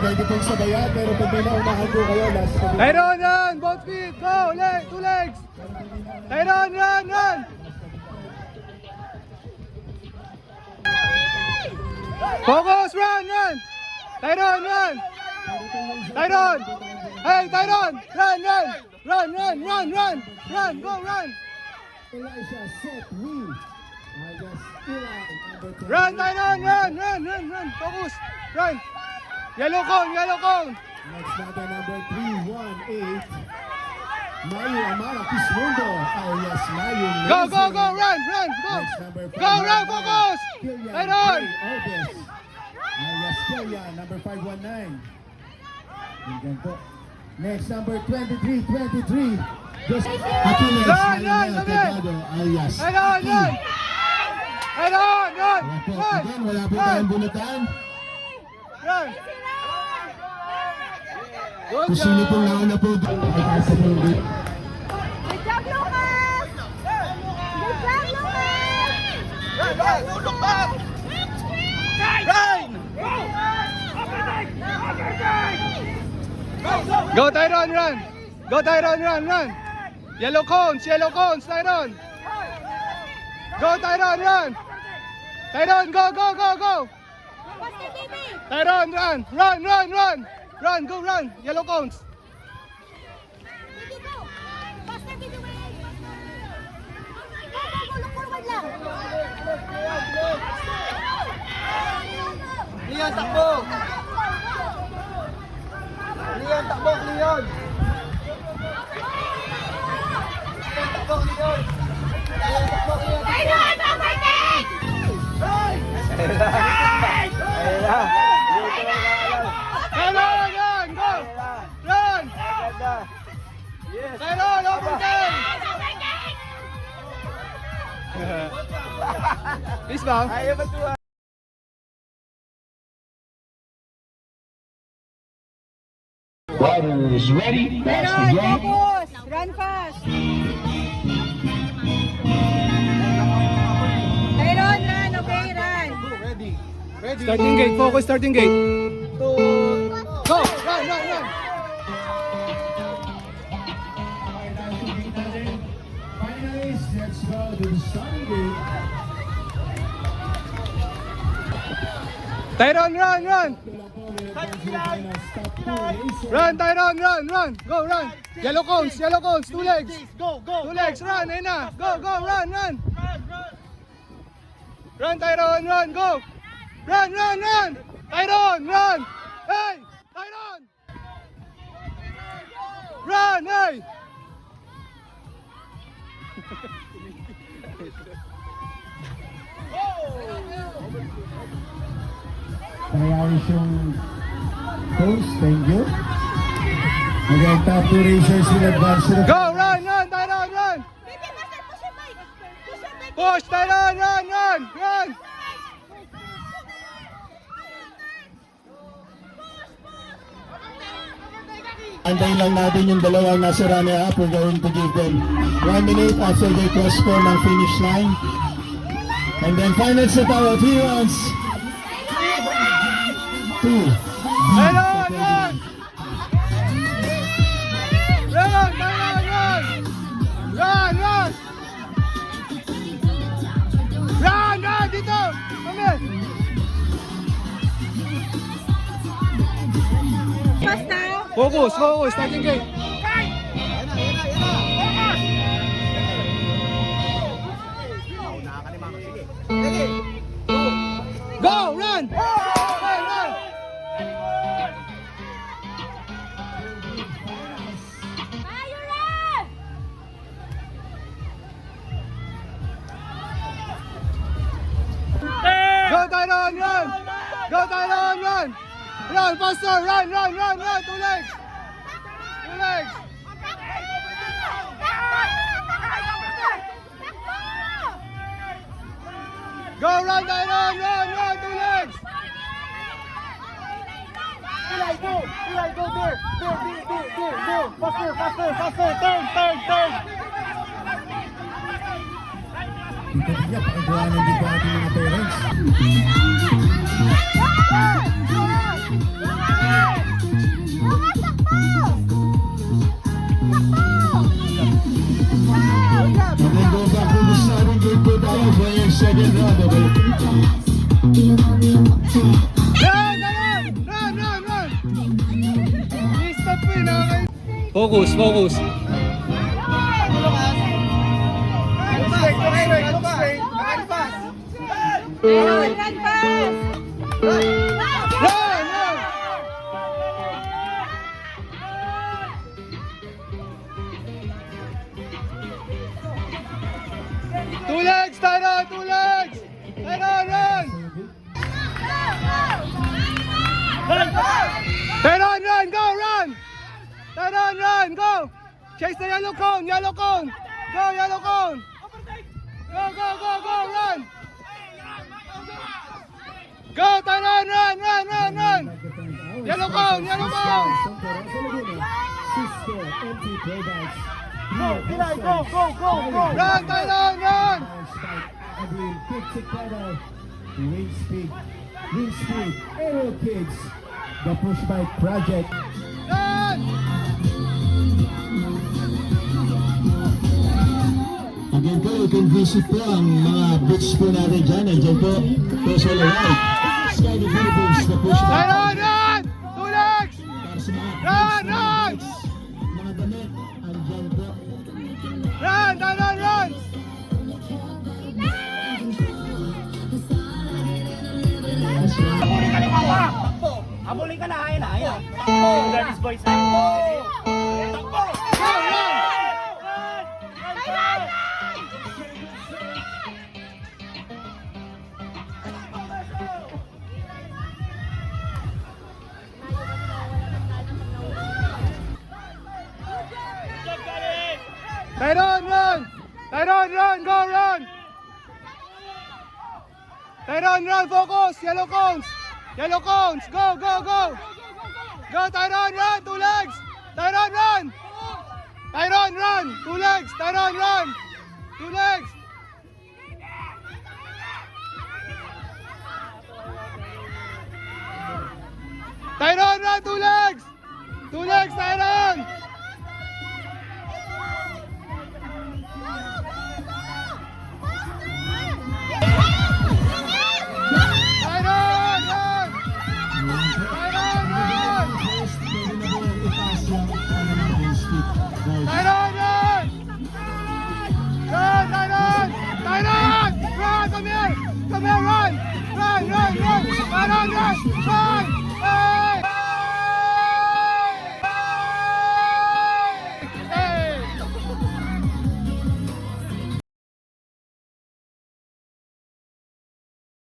pwede pong sabayan, pero pag may naunahan po kayo, last na Tyron, run! Both feet! Go! Two legs! Tyron, run! Focus! Run! Tyron, run! Tyron! Hey, Tyron! Run! Go, run! Elijah, set, win. Run, Tyron! Run! Focus! Run! Yellow cone! Next natin, number 318. Mayu Amara Kismundo. Oh yes, Mayu. Go! Run! Go! Next number 5. Go, run! Focus! Tyron! Yes, Killian, number 519. Yan po. Next, number 23. Just Achilles, Run! Delgado, alias. Tyron! Wala po tayong bulutan. Run! Good Kung sino pong job! nauna po, ay kasa po ulit. Good job, Lucas! Good job, Lucas! Go, Tyron, run! Run! Yellow cones, Tyron! Go, Tyron, run! Tyron, go! Basta, baby! Tyron, run! Run! Yellow cones! Baby, go! Basta, baby, wait! Go, look forward lang! Leon, takbo! Leon! Takbo, Leon! Tyron, overtake! Tyron, go! Run! Tyron, overtake! Peace bang? Riders ready, that's the Tyron, drop. focus! Run fast! Tyron, run! Okay, run! Starting gate, focus, starting gate. Go! Run! Finalists, let's go to the starting gate. Tyron, run! Run, Tyron, run! Go, run! Yellow cones, 2 legs. Go! 2 legs, run, ayun na. Go, run! Run, Tyron, run, go! Run! Tyron, run! Hey! Tyron! Run, hey! Nangyayos yung coach, thank you. Again, top 2 racers in advance to the Go, run, Tyron, run! Baby, basta, push your bike! Push your bike! Push, Tyron, run! Antayin lang natin yung dalawang nasa runner-up. We're going to give them 1 minute after they cross po ng finish line. And then final sa tayo, 3 rounds. 2. Tyron, run! Tyron, run! Run, dito! Kami! Basta! Focus, starting gate. Go, run! Run! Tayo, run! Go, Tyron, run! Run, faster, run! 2 legs! Go, run, Tyron, run! 2 legs! Eli, go there. Faster. Turn. Dito niya, pakagawa ng dito ating mga parents. Run! second round of it. Run! Run! Run! Run! I-stop mo yun, okay? Focus, focus. Meron, run fast. Run! Run! Two legs, Tyron! Two legs! Tyron, run! Tyron, run! Go, run! Tyron, run! Go! Chase the yellow cone! Yellow cone! Go, yellow cone! Go, go, go, go! Run! Go, Tyron! Run, run, run, run! Yellow cone! Yellow cone! Cisco empty products. Go, Eli, go, go, go, go. Run, Tyron! Run! Again, kick pedal. Wing speed, Aero Kids. The Push Bike Project. Run! Again po, you can visit po ang mga booths po natin dyan. Nandiyan po, Social Light. Sky the Philippines, the Push Bike. Tyron, run! Two legs! Para sa mga Run, run! mga damit, andyan po. Run, Tyron, run! Habulin ka na, ayun na, ayun na. Takbo! Daddy's boys. Takbo! Takbo! Go, run! Tyron, run! Tyron, run! Go, run! Tyron, run! Focus! Yellow cones! Yellow cones! Go, go, go! Go, Tyron, run! Two legs! Tyron, run! Tyron, run! Two legs! Tyron, run! Two legs! Tyron, run! Two legs! Two legs, Tyron! Tyron, run! Tyron, run! Tyron, run! Run, Tyron! Tyron! Run, come here! Come here, run! Run, run, run! Tyron, run! Run! Run!